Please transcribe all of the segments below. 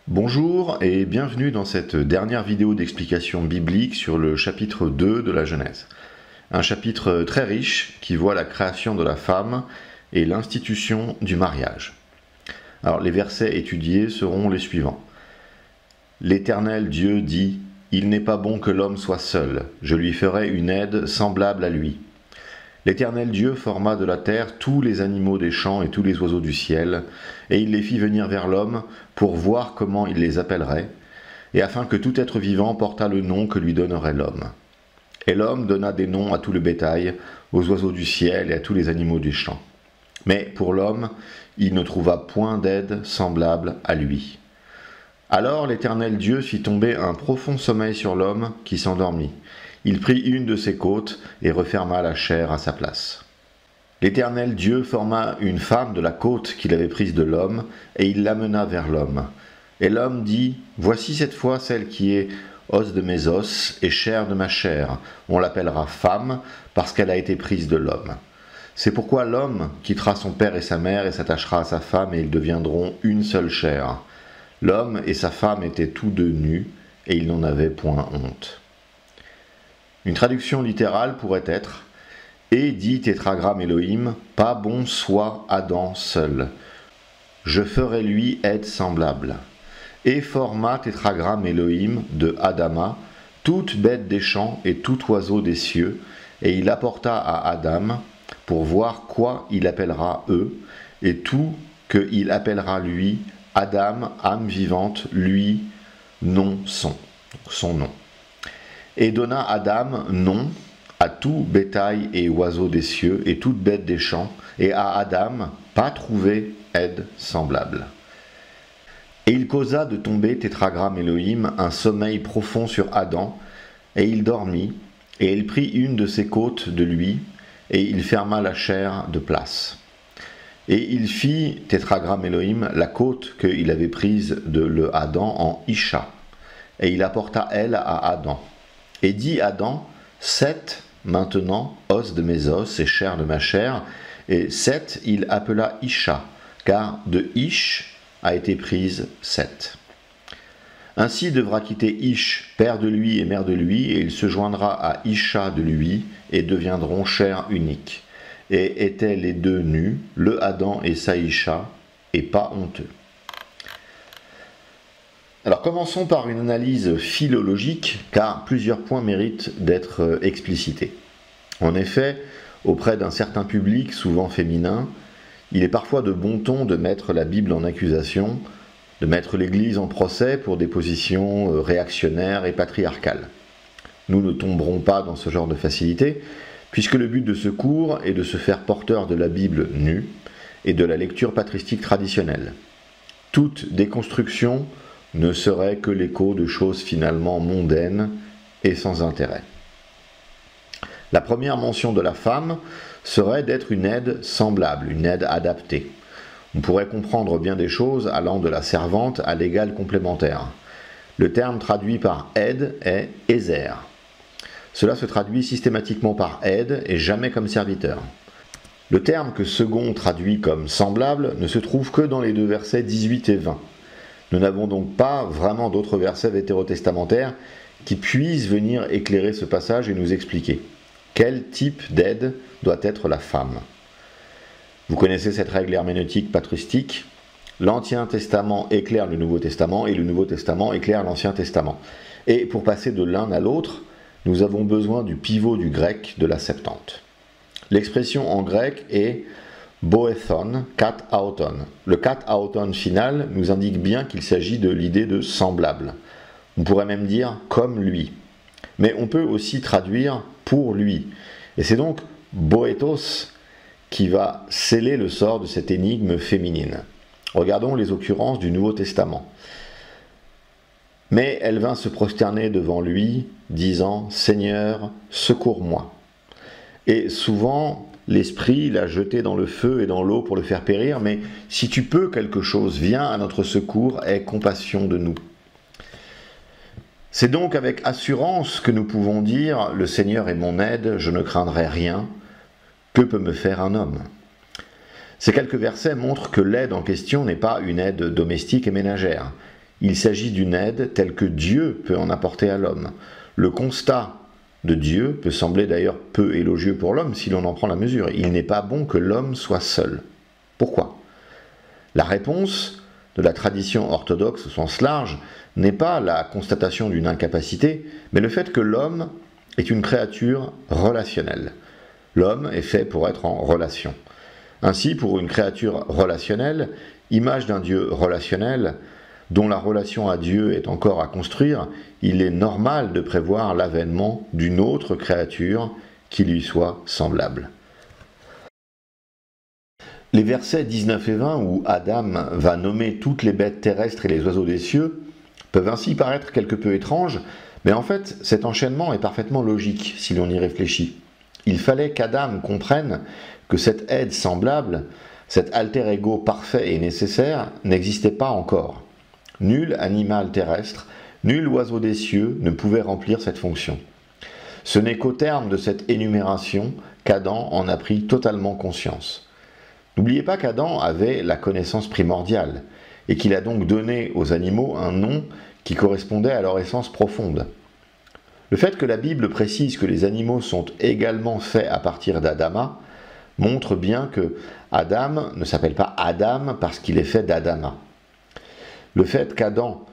Bonjour et bienvenue dans cette dernière vidéo d'explication biblique sur le chapitre 2 de la Genèse. Un chapitre très riche qui voit la création de la femme et l'institution du mariage. Alors les versets étudiés seront les suivants. L'Éternel Dieu dit : « Il n'est pas bon que l'homme soit seul, je lui ferai une aide semblable à lui. » L'Éternel Dieu forma de la terre tous les animaux des champs et tous les oiseaux du ciel, et il les fit venir vers l'homme pour voir comment il les appellerait, et afin que tout être vivant portât le nom que lui donnerait l'homme. Et l'homme donna des noms à tout le bétail, aux oiseaux du ciel et à tous les animaux des champs. Mais pour l'homme, il ne trouva point d'aide semblable à lui. Alors l'Éternel Dieu fit tomber un profond sommeil sur l'homme qui s'endormit. Il prit une de ses côtes et referma la chair à sa place. L'Éternel Dieu forma une femme de la côte qu'il avait prise de l'homme, et il l'amena vers l'homme. Et l'homme dit : « Voici cette fois celle qui est os de mes os et chair de ma chair. On l'appellera femme, parce qu'elle a été prise de l'homme. C'est pourquoi l'homme quittera son père et sa mère et s'attachera à sa femme, et ils deviendront une seule chair. L'homme et sa femme étaient tous deux nus, et ils n'en avaient point honte. » Une traduction littérale pourrait être : et dit Tétragramme Elohim, pas bon soit Adam seul. Je ferai lui aide semblable. Et forma Tétragramme Elohim de Adama, toute bête des champs et tout oiseau des cieux, et il apporta à Adam pour voir quoi il appellera eux, et tout que il appellera lui, Adam, âme vivante, lui, nom son nom. Et donna Adam nom à tout bétail et oiseau des cieux et toute bête des champs, et à Adam pas trouvé aide semblable. Et il causa de tomber Tétragramme Elohim un sommeil profond sur Adam, et il dormit, et il prit une de ses côtes de lui, et il ferma la chair de place. Et il fit Tétragramme Elohim la côte qu'il avait prise de le Adam en Isha, et il apporta elle à Adam. Et dit Adam : Seth, maintenant, os de mes os et chair de ma chair. Et Seth, il appela Isha, car de Ish a été prise Seth. Ainsi devra quitter Ish, père de lui et mère de lui, et il se joindra à Isha de lui, et deviendront chair unique. Et étaient les deux nus, le Adam et sa Isha, et pas honteux. Alors commençons par une analyse philologique, car plusieurs points méritent d'être explicités. En effet, auprès d'un certain public, souvent féminin, il est parfois de bon ton de mettre la Bible en accusation, de mettre l'Église en procès pour des positions réactionnaires et patriarcales. Nous ne tomberons pas dans ce genre de facilité, puisque le but de ce cours est de se faire porteur de la Bible nue et de la lecture patristique traditionnelle. Toute déconstruction ne serait que l'écho de choses finalement mondaines et sans intérêt. La première mention de la femme serait d'être une aide semblable, une aide adaptée. On pourrait comprendre bien des choses allant de la servante à l'égale complémentaire. Le terme traduit par aide est ézer. Cela se traduit systématiquement par aide et jamais comme serviteur. Le terme que second traduit comme semblable ne se trouve que dans les deux versets 18 et 20. Nous n'avons donc pas vraiment d'autres versets vétérotestamentaires qui puissent venir éclairer ce passage et nous expliquer quel type d'aide doit être la femme. Vous connaissez cette règle herméneutique patristique. L'Ancien Testament éclaire le Nouveau Testament et le Nouveau Testament éclaire l'Ancien Testament. Et pour passer de l'un à l'autre, nous avons besoin du pivot du grec de la Septante. L'expression en grec est boethon, kat auton. Le kat auton final nous indique bien qu'il s'agit de l'idée de semblable. On pourrait même dire comme lui. Mais on peut aussi traduire pour lui. Et c'est donc boethos qui va sceller le sort de cette énigme féminine. Regardons les occurrences du Nouveau Testament. Mais elle vint se prosterner devant lui, disant : Seigneur, secours-moi. Et souvent, l'Esprit l'a jeté dans le feu et dans l'eau pour le faire périr, mais si tu peux quelque chose, viens à notre secours, aie compassion de nous. C'est donc avec assurance que nous pouvons dire : le Seigneur est mon aide, je ne craindrai rien. Que peut me faire un homme ? Ces quelques versets montrent que l'aide en question n'est pas une aide domestique et ménagère. Il s'agit d'une aide telle que Dieu peut en apporter à l'homme. Le constat de Dieu peut sembler d'ailleurs peu élogieux pour l'homme si l'on en prend la mesure. Il n'est pas bon que l'homme soit seul. Pourquoi? La réponse de la tradition orthodoxe au sens large n'est pas la constatation d'une incapacité, mais le fait que l'homme est une créature relationnelle. L'homme est fait pour être en relation. Ainsi, pour une créature relationnelle, image d'un Dieu relationnel, dont la relation à Dieu est encore à construire, il est normal de prévoir l'avènement d'une autre créature qui lui soit semblable. Les versets 19 et 20, où Adam va nommer toutes les bêtes terrestres et les oiseaux des cieux, peuvent ainsi paraître quelque peu étranges, mais en fait, cet enchaînement est parfaitement logique si l'on y réfléchit. Il fallait qu'Adam comprenne que cette aide semblable, cet alter ego parfait et nécessaire, n'existait pas encore. Nul animal terrestre, nul oiseau des cieux ne pouvait remplir cette fonction. Ce n'est qu'au terme de cette énumération qu'Adam en a pris totalement conscience. N'oubliez pas qu'Adam avait la connaissance primordiale, et qu'il a donc donné aux animaux un nom qui correspondait à leur essence profonde. Le fait que la Bible précise que les animaux sont également faits à partir d'Adama montre bien que Adam ne s'appelle pas Adam parce qu'il est fait d'Adama. Le fait qu'Adam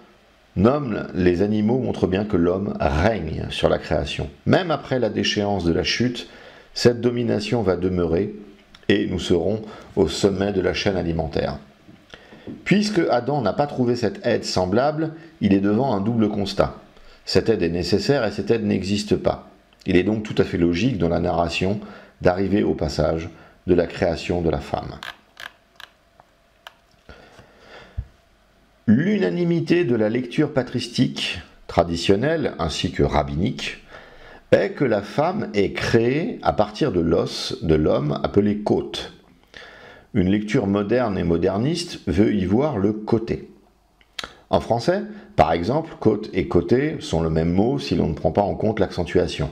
nomme les animaux montre bien que l'homme règne sur la création. Même après la déchéance de la chute, cette domination va demeurer et nous serons au sommet de la chaîne alimentaire. Puisque Adam n'a pas trouvé cette aide semblable, il est devant un double constat. Cette aide est nécessaire et cette aide n'existe pas. Il est donc tout à fait logique dans la narration d'arriver au passage de la création de la femme. L'unanimité de la lecture patristique traditionnelle ainsi que rabbinique est que la femme est créée à partir de l'os de l'homme appelé côte. Une lecture moderne et moderniste veut y voir le côté. En français, par exemple, côte et côté sont le même mot si l'on ne prend pas en compte l'accentuation.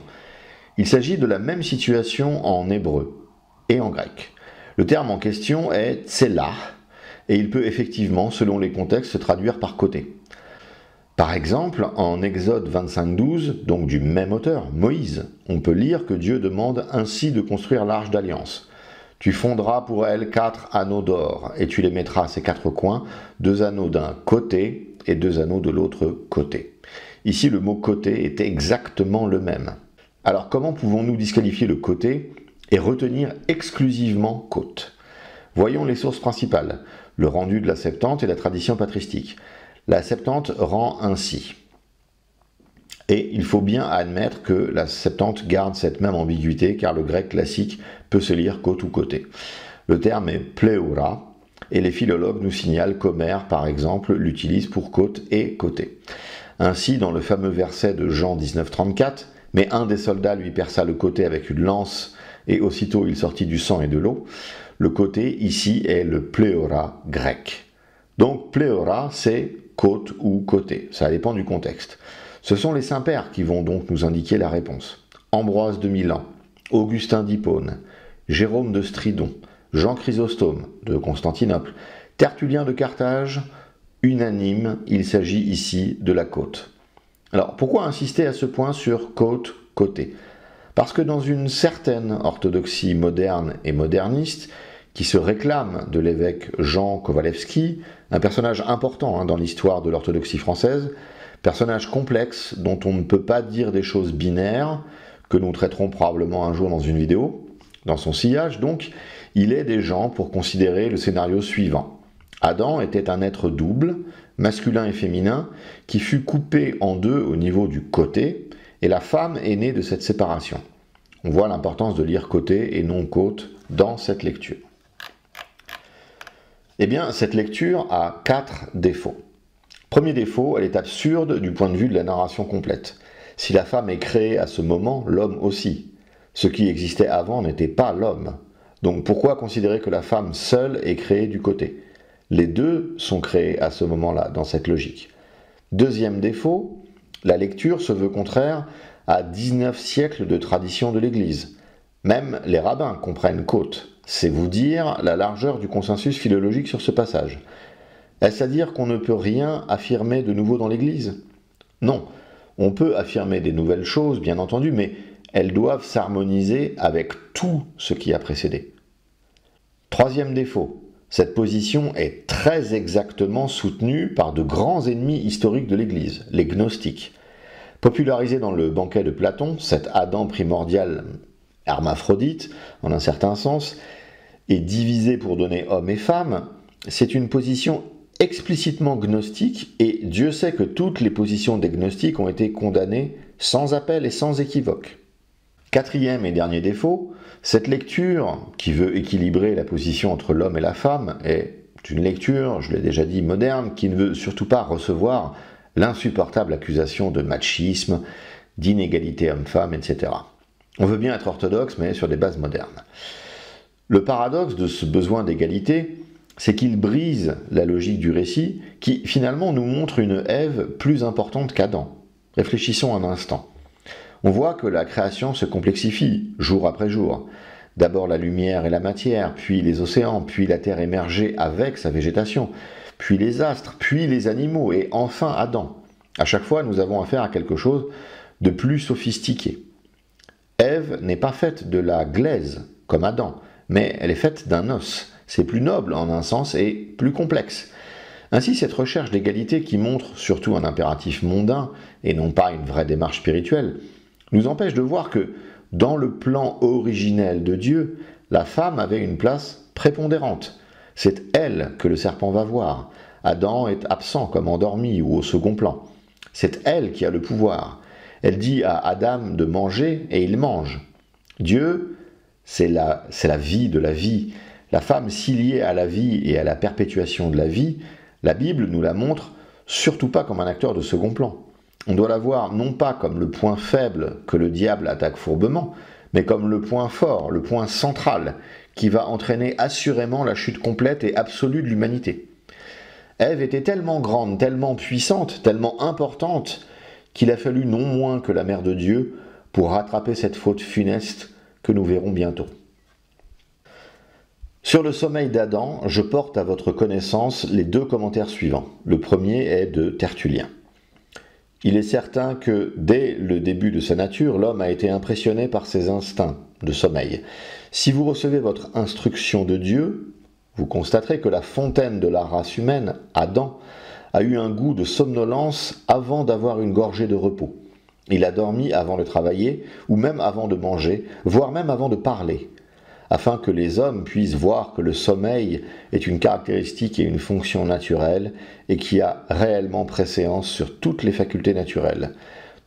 Il s'agit de la même situation en hébreu et en grec. Le terme en question est tselah, et il peut effectivement, selon les contextes, se traduire par côté. Par exemple, en Exode 25:12, donc du même auteur, Moïse, on peut lire que Dieu demande ainsi de construire l'arche d'alliance. Tu fonderas pour elle 4 anneaux d'or, et tu les mettras à ses 4 coins, 2 anneaux d'un côté et 2 anneaux de l'autre côté. Ici, le mot côté est exactement le même. Alors, comment pouvons-nous disqualifier le côté et retenir exclusivement côte? Voyons les sources principales, le rendu de la Septante et la tradition patristique. La Septante rend ainsi. Et il faut bien admettre que la Septante garde cette même ambiguïté, car le grec classique peut se lire côte ou côté. Le terme est pleura, et les philologues nous signalent qu'Homère, par exemple, l'utilise pour côte et côté. Ainsi, dans le fameux verset de Jean 19:34, « Mais un des soldats lui perça le côté avec une lance, et aussitôt il sortit du sang et de l'eau », le côté ici est le pleura grec. Donc pleura, c'est côte ou côté, ça dépend du contexte. Ce sont les saints-pères qui vont donc nous indiquer la réponse. Ambroise de Milan, Augustin d'Hippone, Jérôme de Stridon, Jean Chrysostome de Constantinople, Tertullien de Carthage, unanime, il s'agit ici de la côte. Alors pourquoi insister à ce point sur côte, côté? Parce que dans une certaine orthodoxie moderne et moderniste, qui se réclame de l'évêque Jean Kowalewski, un personnage important dans l'histoire de l'orthodoxie française, personnage complexe dont on ne peut pas dire des choses binaires, que nous traiterons probablement un jour dans une vidéo. Dans son sillage, donc, il est des gens pour considérer le scénario suivant. Adam était un être double, masculin et féminin, qui fut coupé en deux au niveau du côté, et la femme est née de cette séparation. On voit l'importance de lire côté et non côte dans cette lecture. Eh bien, cette lecture a 4 défauts. Premier défaut, elle est absurde du point de vue de la narration complète. Si la femme est créée à ce moment, l'homme aussi. Ce qui existait avant n'était pas l'homme. Donc pourquoi considérer que la femme seule est créée du côté? Les deux sont créés à ce moment-là, dans cette logique. Deuxième défaut, la lecture se veut contraire à 19 siècles de tradition de l'Église. Même les rabbins comprennent côte. C'est vous dire la largeur du consensus philologique sur ce passage. Est-ce à dire qu'on ne peut rien affirmer de nouveau dans l'Église? Non, on peut affirmer des nouvelles choses, bien entendu, mais elles doivent s'harmoniser avec tout ce qui a précédé. Troisième défaut, cette position est très exactement soutenue par de grands ennemis historiques de l'Église, les gnostiques. Popularisé dans le banquet de Platon, cet Adam primordial hermaphrodite, en un certain sens, et divisé pour donner homme et femme, c'est une position explicitement gnostique, et Dieu sait que toutes les positions des gnostiques ont été condamnées sans appel et sans équivoque. Quatrième et dernier défaut, cette lecture, qui veut équilibrer la position entre l'homme et la femme, est une lecture, je l'ai déjà dit, moderne, qui ne veut surtout pas recevoir l'insupportable accusation de machisme, d'inégalité homme-femme, etc. On veut bien être orthodoxe, mais sur des bases modernes. Le paradoxe de ce besoin d'égalité, c'est qu'il brise la logique du récit, qui finalement nous montre une Ève plus importante qu'Adam. Réfléchissons un instant. On voit que la création se complexifie, jour après jour. D'abord la lumière et la matière, puis les océans, puis la terre émergée avec sa végétation, puis les astres, puis les animaux, et enfin Adam. À chaque fois, nous avons affaire à quelque chose de plus sophistiqué. Ève n'est pas faite de la glaise, comme Adam, mais elle est faite d'un os. C'est plus noble en un sens et plus complexe. Ainsi, cette recherche d'égalité qui montre surtout un impératif mondain et non pas une vraie démarche spirituelle, nous empêche de voir que, dans le plan originel de Dieu, la femme avait une place prépondérante. C'est elle que le serpent va voir. Adam est absent comme endormi ou au second plan. C'est elle qui a le pouvoir. Elle dit à Adam de manger et il mange. Dieu, c'est la vie de la vie. La femme si liée à la vie et à la perpétuation de la vie, la Bible nous la montre surtout pas comme un acteur de second plan. On doit la voir non pas comme le point faible que le diable attaque fourbement, mais comme le point fort, le point central, qui va entraîner assurément la chute complète et absolue de l'humanité. Ève était tellement grande, tellement puissante, tellement importante, qu'il a fallu non moins que la mère de Dieu pour rattraper cette faute funeste que nous verrons bientôt. Sur le sommeil d'Adam, je porte à votre connaissance les deux commentaires suivants. Le premier est de Tertullien. Il est certain que, dès le début de sa nature, l'homme a été impressionné par ses instincts de sommeil. Si vous recevez votre instruction de Dieu, vous constaterez que la fontaine de la race humaine, Adam, a eu un goût de somnolence avant d'avoir une gorgée de repos. Il a dormi avant de travailler, ou même avant de manger, voire même avant de parler, afin que les hommes puissent voir que le sommeil est une caractéristique et une fonction naturelle et qui a réellement préséance sur toutes les facultés naturelles.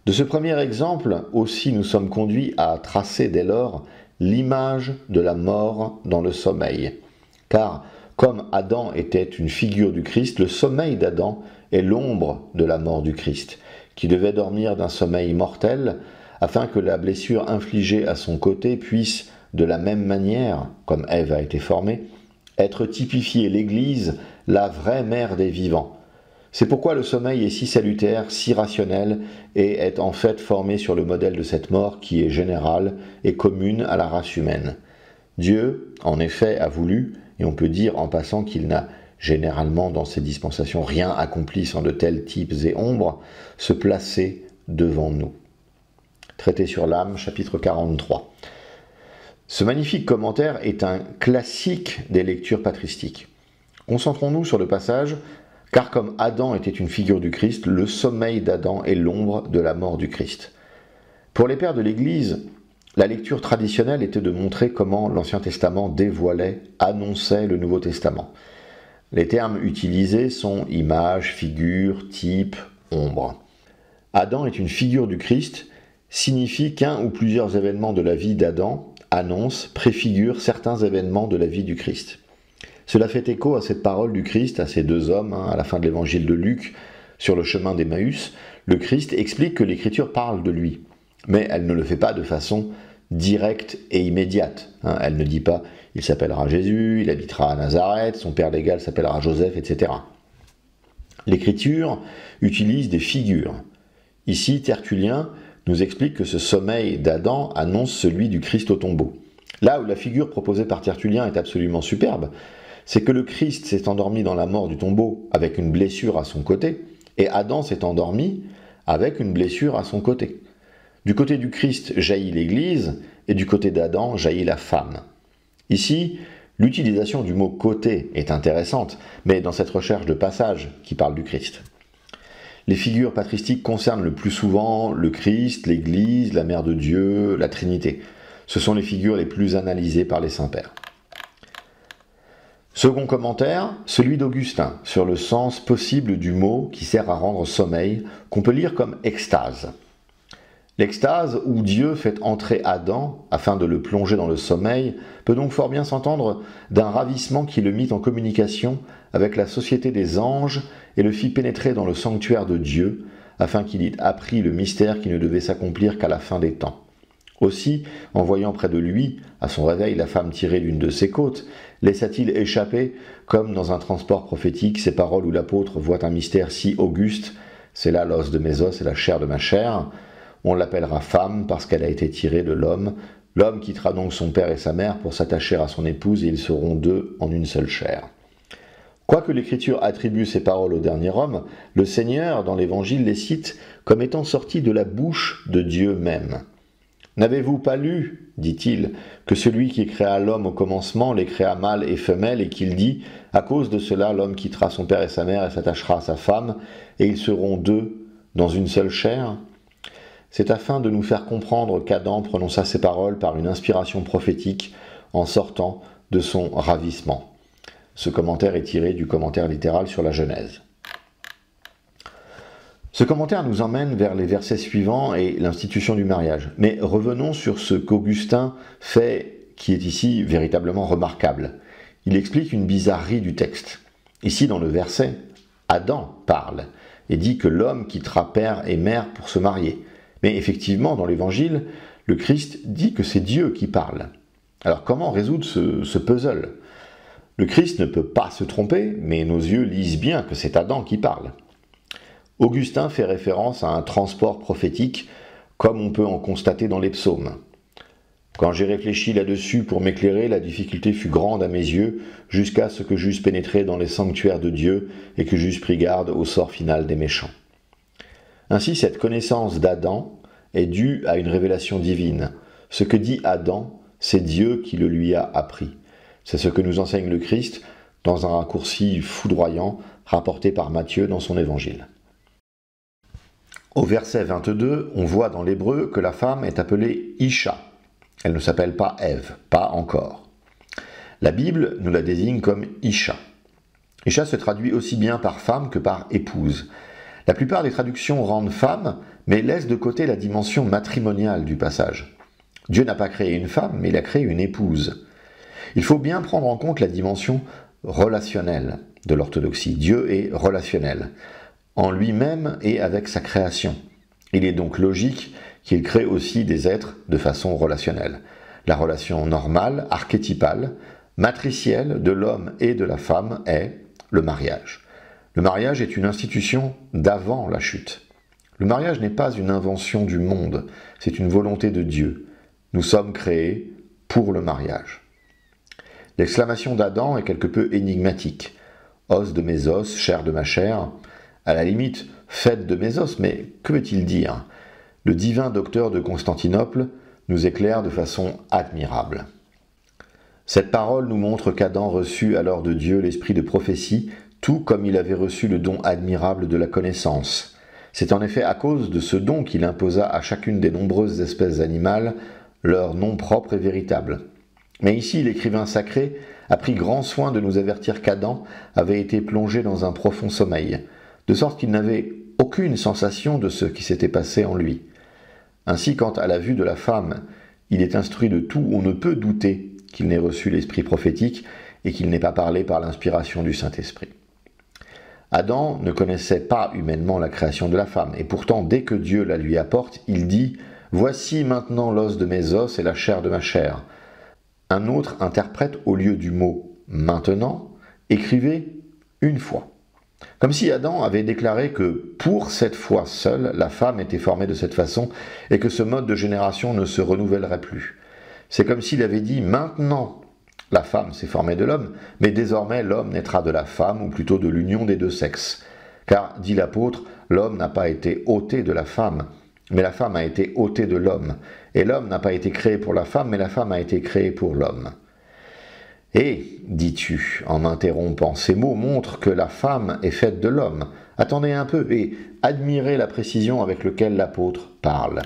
De ce premier exemple aussi nous sommes conduits à tracer dès lors l'image de la mort dans le sommeil. Car comme Adam était une figure du Christ, le sommeil d'Adam est l'ombre de la mort du Christ, qui devait dormir d'un sommeil mortel afin que la blessure infligée à son côté puisse de la même manière, comme Ève a été formée, être typifiée l'Église, la vraie mère des vivants. C'est pourquoi le sommeil est si salutaire, si rationnel, et est en fait formé sur le modèle de cette mort qui est générale et commune à la race humaine. Dieu, en effet, a voulu, et on peut dire en passant qu'il n'a généralement dans ses dispensations rien accompli sans de tels types et ombres, se placer devant nous. Traité sur l'âme, chapitre 43. Ce magnifique commentaire est un classique des lectures patristiques. Concentrons-nous sur le passage, car comme Adam était une figure du Christ, le sommeil d'Adam est l'ombre de la mort du Christ. Pour les pères de l'Église, la lecture traditionnelle était de montrer comment l'Ancien Testament dévoilait, annonçait le Nouveau Testament. Les termes utilisés sont image, figure, type, ombre. Adam est une figure du Christ signifie qu'un ou plusieurs événements de la vie d'Adam annonce, préfigure certains événements de la vie du Christ. Cela fait écho à cette parole du Christ, à ces deux hommes, à la fin de l'évangile de Luc, sur le chemin d'Emmaüs. Le Christ explique que l'Écriture parle de lui, mais elle ne le fait pas de façon directe et immédiate. Elle ne dit pas « il s'appellera Jésus, il habitera à Nazareth, son père légal s'appellera Joseph, etc. » L'Écriture utilise des figures. Ici, Tertullien nous explique que ce sommeil d'Adam annonce celui du Christ au tombeau. Là où la figure proposée par Tertullien est absolument superbe, c'est que le Christ s'est endormi dans la mort du tombeau avec une blessure à son côté, et Adam s'est endormi avec une blessure à son côté. Du côté du Christ jaillit l'Église, et du côté d'Adam jaillit la femme. Ici, l'utilisation du mot « côté » est intéressante, mais dans cette recherche de passage qui parle du Christ. Les figures patristiques concernent le plus souvent le Christ, l'Église, la Mère de Dieu, la Trinité. Ce sont les figures les plus analysées par les saints-pères. Second commentaire, celui d'Augustin, sur le sens possible du mot qui sert à rendre sommeil, qu'on peut lire comme extase. L'extase où Dieu fait entrer Adam afin de le plonger dans le sommeil peut donc fort bien s'entendre d'un ravissement qui le mit en communication avec la société des anges et le fit pénétrer dans le sanctuaire de Dieu afin qu'il y apprit le mystère qui ne devait s'accomplir qu'à la fin des temps. Aussi, en voyant près de lui, à son réveil, la femme tirée d'une de ses côtes, laissa-t-il échapper, comme dans un transport prophétique, ces paroles où l'apôtre voit un mystère si auguste, c'est là l'os de mes os et la chair de ma chair. On l'appellera femme parce qu'elle a été tirée de l'homme. L'homme quittera donc son père et sa mère pour s'attacher à son épouse et ils seront deux en une seule chair. Quoique l'Écriture attribue ces paroles au dernier homme, le Seigneur, dans l'Évangile, les cite comme étant sortis de la bouche de Dieu même. « N'avez-vous pas lu, dit-il, que celui qui créa l'homme au commencement les créa mâle et femelle et qu'il dit, à cause de cela l'homme quittera son père et sa mère et s'attachera à sa femme, et ils seront deux dans une seule chair ?» C'est afin de nous faire comprendre qu'Adam prononça ces paroles par une inspiration prophétique en sortant de son ravissement. Ce commentaire est tiré du commentaire littéral sur la Genèse. Ce commentaire nous emmène vers les versets suivants et l'institution du mariage. Mais revenons sur ce qu'Augustin fait, qui est ici véritablement remarquable. Il explique une bizarrerie du texte. Ici, dans le verset, Adam parle et dit que l'homme quittera père et mère pour se marier. Mais effectivement, dans l'Évangile, le Christ dit que c'est Dieu qui parle. Alors comment résoudre ce puzzle ? Le Christ ne peut pas se tromper, mais nos yeux lisent bien que c'est Adam qui parle. Augustin fait référence à un transport prophétique, comme on peut en constater dans les psaumes. Quand j'ai réfléchi là-dessus pour m'éclairer, la difficulté fut grande à mes yeux, jusqu'à ce que j'eusse pénétré dans les sanctuaires de Dieu et que j'eusse pris garde au sort final des méchants. Ainsi, cette connaissance d'Adam est due à une révélation divine. Ce que dit Adam, c'est Dieu qui le lui a appris. C'est ce que nous enseigne le Christ dans un raccourci foudroyant rapporté par Matthieu dans son évangile. Au verset 22, on voit dans l'hébreu que la femme est appelée Isha. Elle ne s'appelle pas Ève, pas encore. La Bible nous la désigne comme Isha. Isha se traduit aussi bien par femme que par épouse. La plupart des traductions rendent femme, mais laissent de côté la dimension matrimoniale du passage. Dieu n'a pas créé une femme, mais il a créé une épouse. Il faut bien prendre en compte la dimension relationnelle de l'orthodoxie. Dieu est relationnel, en lui-même et avec sa création. Il est donc logique qu'il crée aussi des êtres de façon relationnelle. La relation normale, archétypale, matricielle de l'homme et de la femme est le mariage. Le mariage est une institution d'avant la chute. Le mariage n'est pas une invention du monde, c'est une volonté de Dieu. Nous sommes créés pour le mariage. L'exclamation d'Adam est quelque peu énigmatique. « Os de mes os, chair de ma chair », à la limite, faites de mes os, mais que veut-il dire ? Le divin docteur de Constantinople nous éclaire de façon admirable. Cette parole nous montre qu'Adam reçut alors de Dieu l'esprit de prophétie, tout comme il avait reçu le don admirable de la connaissance. C'est en effet à cause de ce don qu'il imposa à chacune des nombreuses espèces animales leur nom propre et véritable. Mais ici, l'écrivain sacré a pris grand soin de nous avertir qu'Adam avait été plongé dans un profond sommeil, de sorte qu'il n'avait aucune sensation de ce qui s'était passé en lui. Ainsi, quant à la vue de la femme, il est instruit de tout, on ne peut douter qu'il n'ait reçu l'esprit prophétique et qu'il n'ait pas parlé par l'inspiration du Saint-Esprit. Adam ne connaissait pas humainement la création de la femme, et pourtant, dès que Dieu la lui apporte, il dit « Voici maintenant l'os de mes os et la chair de ma chair ». Un autre interprète, au lieu du mot « maintenant », écrivait « une fois ». Comme si Adam avait déclaré que pour cette fois seule, la femme était formée de cette façon et que ce mode de génération ne se renouvellerait plus. C'est comme s'il avait dit « maintenant ». la femme s'est formée de l'homme, mais désormais l'homme naîtra de la femme, ou plutôt de l'union des deux sexes. Car, dit l'apôtre, l'homme n'a pas été ôté de la femme, mais la femme a été ôtée de l'homme. Et l'homme n'a pas été créé pour la femme, mais la femme a été créée pour l'homme. Et, dis-tu, en m'interrompant, ces mots montrent que la femme est faite de l'homme. Attendez un peu et admirez la précision avec laquelle l'apôtre parle.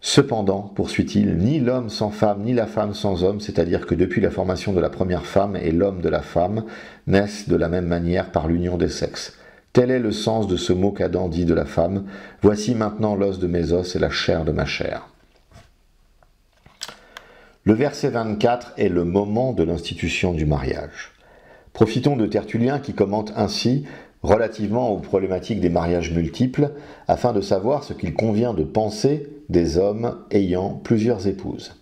Cependant, poursuit-il, ni l'homme sans femme, ni la femme sans homme, c'est-à-dire que depuis la formation de la première femme et l'homme de la femme, naissent de la même manière par l'union des sexes. Tel est le sens de ce mot qu'Adam dit de la femme. Voici maintenant l'os de mes os et la chair de ma chair. Le verset 24 est le moment de l'institution du mariage. Profitons de Tertullien qui commente ainsi relativement aux problématiques des mariages multiples, afin de savoir ce qu'il convient de penser des hommes ayant plusieurs épouses.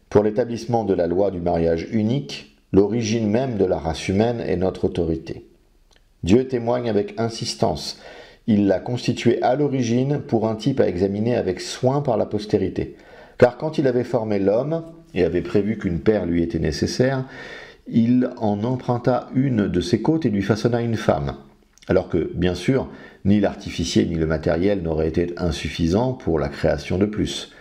Pour l'établissement de la loi du mariage unique, l'origine même de la race humaine est notre autorité. Dieu témoigne avec insistance. Il l'a constitué à l'origine pour un type à examiner avec soin par la postérité. Car quand il avait formé l'homme, et avait prévu qu'une paire lui était nécessaire, il en emprunta une de ses côtes et lui façonna une femme. Alors que, bien sûr, ni l'artificier ni le matériel n'auraient été insuffisants pour la création de plus.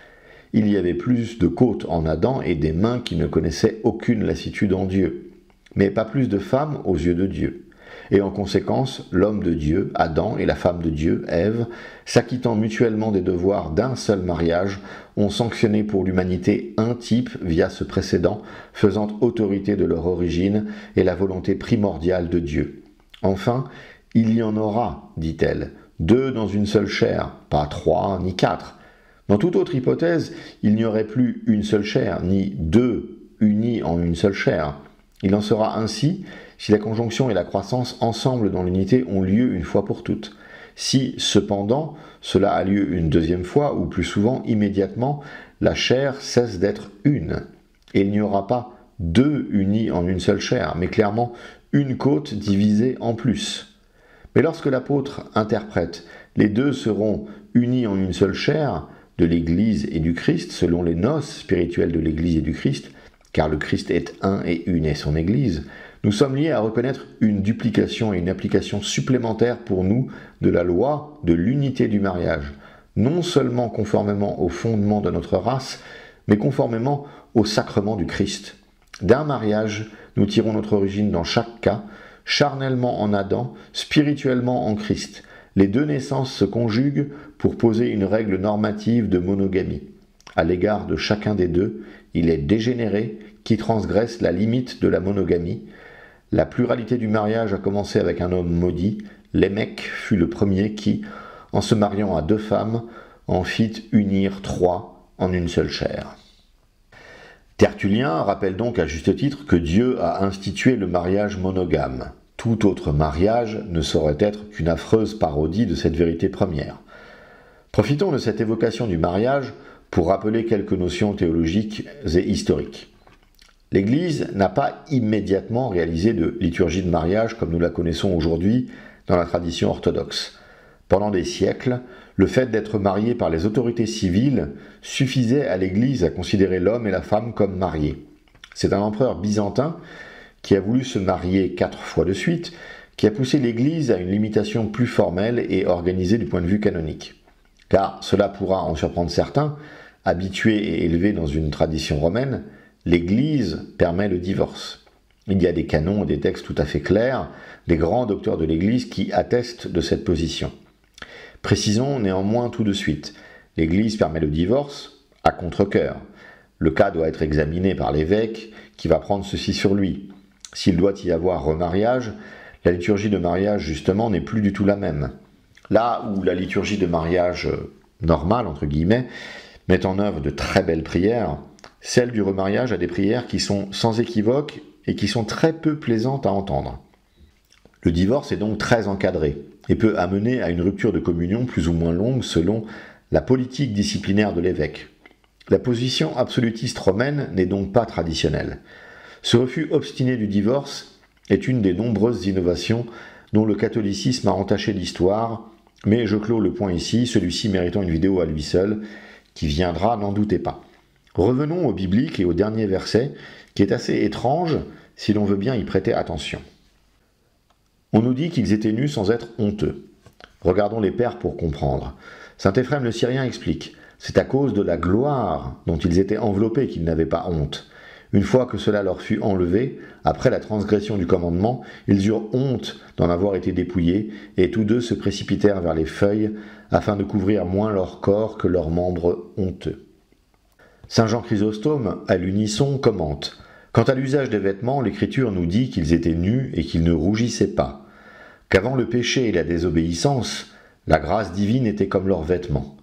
Il y avait plus de côtes en Adam et des mains qui ne connaissaient aucune lassitude en Dieu, mais pas plus de femmes aux yeux de Dieu. Et en conséquence, l'homme de Dieu, Adam, et la femme de Dieu, Ève, s'acquittant mutuellement des devoirs d'un seul mariage, ont sanctionné pour l'humanité un type via ce précédent, faisant autorité de leur origine et la volonté primordiale de Dieu. Enfin, il y en aura, dit-elle, 2 dans une seule chair, pas 3 ni 4. Dans toute autre hypothèse, il n'y aurait plus une seule chair, ni 2 unis en une seule chair. Il en sera ainsi si la conjonction et la croissance ensemble dans l'unité ont lieu une fois pour toutes. Si, cependant, cela a lieu une deuxième fois, ou plus souvent immédiatement, la chair cesse d'être une. Et il n'y aura pas 2 unis en une seule chair, mais clairement une côte divisée en plus. Mais lorsque l'apôtre interprète « les 2 seront unis en une seule chair » de l'Église et du Christ, selon les noces spirituelles de l'Église et du Christ, car le Christ est un et une est son Église, nous sommes liés à reconnaître une duplication et une application supplémentaire pour nous de la loi de l'unité du mariage, non seulement conformément au fondement de notre race, mais conformément au sacrement du Christ. D'un mariage, nous tirons notre origine dans chaque cas, charnellement en Adam, spirituellement en Christ. Les 2 naissances se conjuguent pour poser une règle normative de monogamie. À l'égard de chacun des 2, il est dégénéré qui transgresse la limite de la monogamie. La pluralité du mariage a commencé avec un homme maudit. Lémec fut le premier qui, en se mariant à 2 femmes, en fit unir 3 en une seule chair. Tertullien rappelle donc à juste titre que Dieu a institué le mariage monogame. Tout autre mariage ne saurait être qu'une affreuse parodie de cette vérité première. Profitons de cette évocation du mariage pour rappeler quelques notions théologiques et historiques. L'Église n'a pas immédiatement réalisé de liturgie de mariage comme nous la connaissons aujourd'hui dans la tradition orthodoxe. Pendant des siècles, le fait d'être marié par les autorités civiles suffisait à l'Église à considérer l'homme et la femme comme mariés. C'est un empereur byzantin qui a voulu se marier 4 fois de suite, qui a poussé l'Église à une limitation plus formelle et organisée du point de vue canonique. Car cela pourra en surprendre certains, habitués et élevés dans une tradition romaine, l'Église permet le divorce. Il y a des canons et des textes tout à fait clairs, des grands docteurs de l'Église qui attestent de cette position. Précisons néanmoins tout de suite, l'Église permet le divorce à contre-cœur. Le cas doit être examiné par l'évêque qui va prendre ceci sur lui. S'il doit y avoir remariage, la liturgie de mariage justement n'est plus du tout la même. Là où la liturgie de mariage normale, entre guillemets, met en œuvre de très belles prières, celle du remariage a des prières qui sont sans équivoque et qui sont très peu plaisantes à entendre. Le divorce est donc très encadré et peut amener à une rupture de communion plus ou moins longue selon la politique disciplinaire de l'évêque. La position absolutiste romaine n'est donc pas traditionnelle. Ce refus obstiné du divorce est une des nombreuses innovations dont le catholicisme a entaché l'histoire, mais je clôt le point ici, celui-ci méritant une vidéo à lui seul, qui viendra, n'en doutez pas. Revenons au biblique et au dernier verset, qui est assez étrange si l'on veut bien y prêter attention. On nous dit qu'ils étaient nus sans être honteux. Regardons les pères pour comprendre. Saint Éphrem le Syrien explique, c'est à cause de la gloire dont ils étaient enveloppés qu'ils n'avaient pas honte. Une fois que cela leur fut enlevé, après la transgression du commandement, ils eurent honte d'en avoir été dépouillés, et tous deux se précipitèrent vers les feuilles, afin de couvrir moins leur corps que leurs membres honteux. Saint Jean Chrysostome, à l'unisson, commente « Quant à l'usage des vêtements, l'Écriture nous dit qu'ils étaient nus et qu'ils ne rougissaient pas. Qu'avant le péché et la désobéissance, la grâce divine était comme leurs vêtements.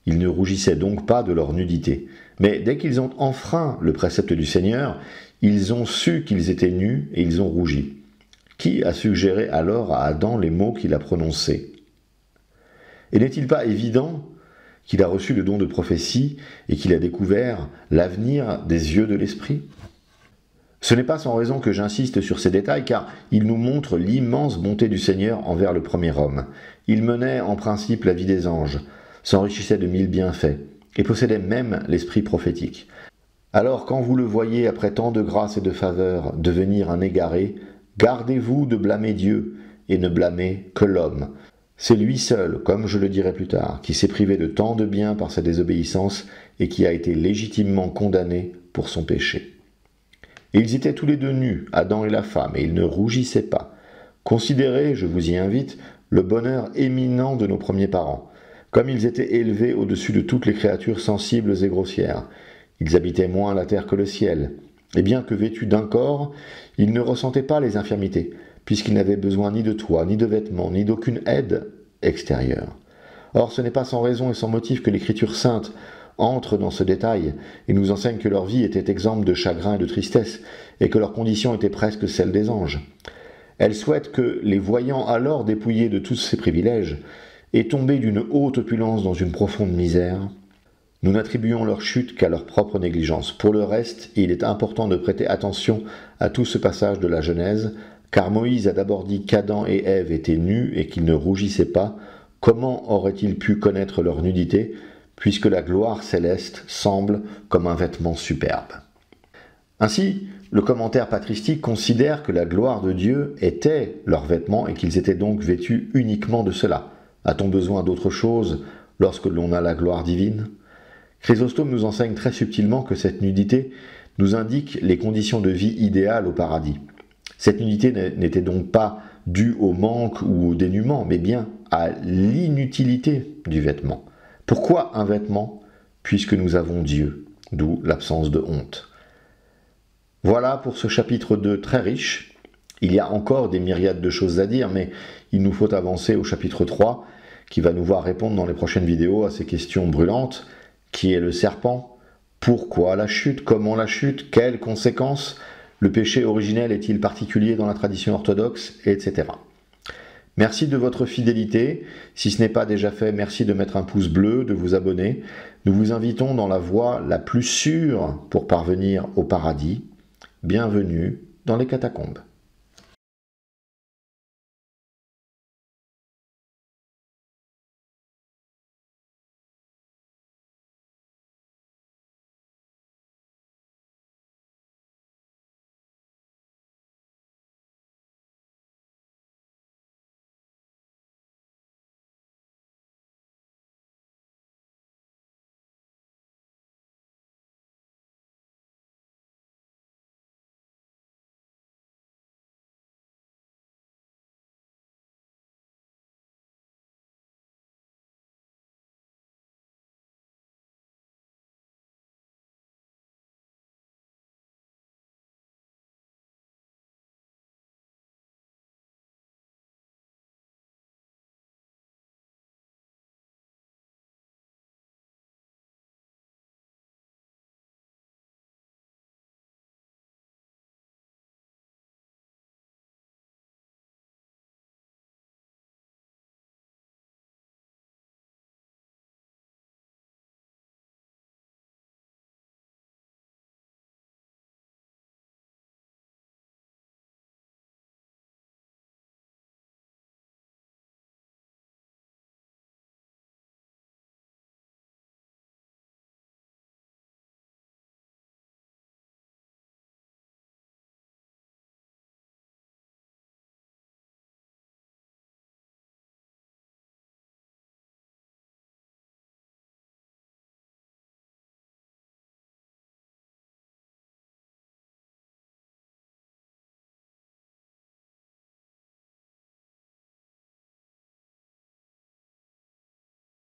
Ils ne rougissaient donc pas de leur nudité. Mais dès qu'ils ont enfreint le précepte du Seigneur, ils ont su qu'ils étaient nus et ils ont rougi. Qui a suggéré alors à Adam les mots qu'il a prononcés? Et n'est-il pas évident qu'il a reçu le don de prophétie et qu'il a découvert l'avenir des yeux de l'esprit? Ce n'est pas sans raison que j'insiste sur ces détails, car ils nous montrent l'immense bonté du Seigneur envers le premier homme. Il menait en principe la vie des anges, s'enrichissait de 1000 bienfaits, et possédait même l'esprit prophétique. Alors quand vous le voyez après tant de grâce et de faveur devenir un égaré, gardez-vous de blâmer Dieu, et ne blâmez que l'homme. C'est lui seul, comme je le dirai plus tard, qui s'est privé de tant de bien par sa désobéissance, et qui a été légitimement condamné pour son péché. Et ils étaient tous les deux nus, Adam et la femme, et ils ne rougissaient pas. Considérez, je vous y invite, le bonheur éminent de nos premiers parents. Comme ils étaient élevés au-dessus de toutes les créatures sensibles et grossières, ils habitaient moins la terre que le ciel, et bien que vêtus d'un corps, ils ne ressentaient pas les infirmités, puisqu'ils n'avaient besoin ni de toit, ni de vêtements, ni d'aucune aide extérieure. Or, ce n'est pas sans raison et sans motif que l'Écriture sainte entre dans ce détail et nous enseigne que leur vie était exempte de chagrin et de tristesse, et que leur condition était presque celle des anges. Elle souhaite que, les voyant alors dépouillés de tous ces privilèges, et tombés d'une haute opulence dans une profonde misère, nous n'attribuons leur chute qu'à leur propre négligence. Pour le reste, il est important de prêter attention à tout ce passage de la Genèse, car Moïse a d'abord dit qu'Adam et Ève étaient nus et qu'ils ne rougissaient pas. Comment auraient-ils pu connaître leur nudité, puisque la gloire céleste semble comme un vêtement superbe? Ainsi, le commentaire patristique considère que la gloire de Dieu était leur vêtement et qu'ils étaient donc vêtus uniquement de cela. A-t-on besoin d'autre chose lorsque l'on a la gloire divine? Chrysostome nous enseigne très subtilement que cette nudité nous indique les conditions de vie idéales au paradis. Cette nudité n'était donc pas due au manque ou au dénuement, mais bien à l'inutilité du vêtement. Pourquoi un vêtement? Puisque nous avons Dieu, d'où l'absence de honte. Voilà pour ce chapitre 2 très riche. Il y a encore des myriades de choses à dire, mais il nous faut avancer au chapitre 3, qui va nous voir répondre dans les prochaines vidéos à ces questions brûlantes. Qui est le serpent? Pourquoi la chute? Comment la chute? Quelles conséquences? Le péché originel est-il particulier dans la tradition orthodoxe? Etc. Merci de votre fidélité. Si ce n'est pas déjà fait, merci de mettre un pouce bleu, de vous abonner. Nous vous invitons dans la voie la plus sûre pour parvenir au paradis. Bienvenue dans les catacombes.